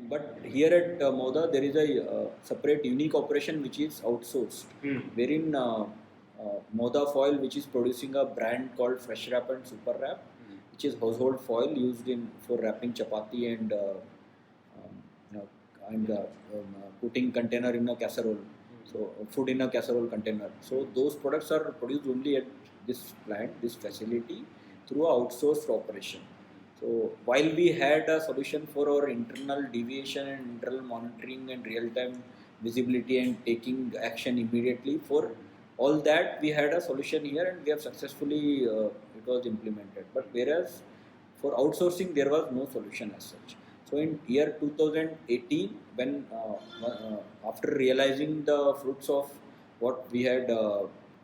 But here at Moda, there is a separate unique operation which is outsourced, wherein Moda Foil, which is producing a brand called Fresh Wrap and Super Wrap, which is household foil used in for wrapping chapati and you know, putting container in a casserole. So food in a casserole container. So those products are produced only at this plant, this facility, through a outsourced operation. So while we had a solution for our internal deviation and internal monitoring and real-time visibility and taking action immediately, for all that we had a solution here and we have successfully it was implemented. But whereas for outsourcing there was no solution as such. So in year 2018, when after realizing the fruits of what we had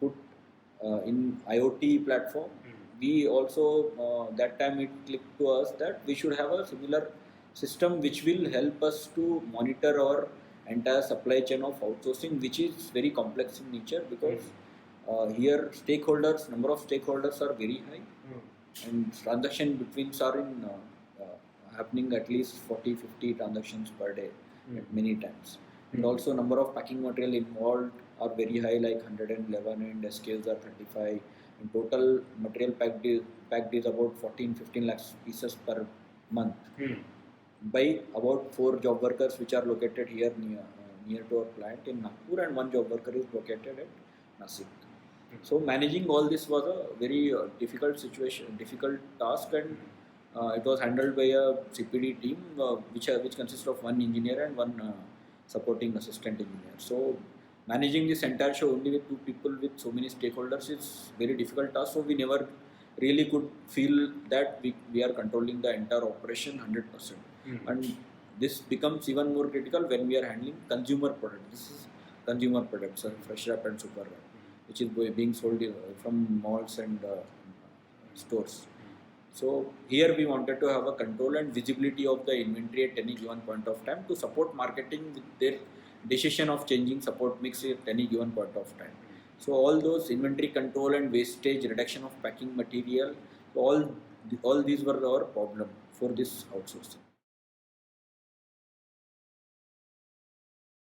put in IoT platform, we also that time it clicked to us that we should have a similar system which will help us to monitor our entire supply chain of outsourcing, which is very complex in nature because here number of stakeholders are very high, and transaction between are in happening at least 40-50 transactions per day at many times. And also number of packing material involved are very high, like 111, and SKUs are 35. In total material packed is about 14-15 lakhs pieces per month by about 4 job workers which are located here near to our plant in Nagpur, and 1 job worker is located at Nasik. So managing all this was a very difficult task, and it was handled by a CPD team which consists of 1 engineer and 1 supporting assistant engineer. So managing this entire show only with 2 people with so many stakeholders is very difficult task. So we never really could feel that we are controlling the entire operation 100%. And this becomes even more critical when we are handling consumer products. This is consumer products, Fresh Wrap and Super Wrap, which is being sold from malls and stores. So here we wanted to have a control and visibility of the inventory at any given point of time to support marketing with their decision of changing support mix at any given point of time. So all those inventory control and wastage, reduction of packing material, all these were our problem for this outsourcing.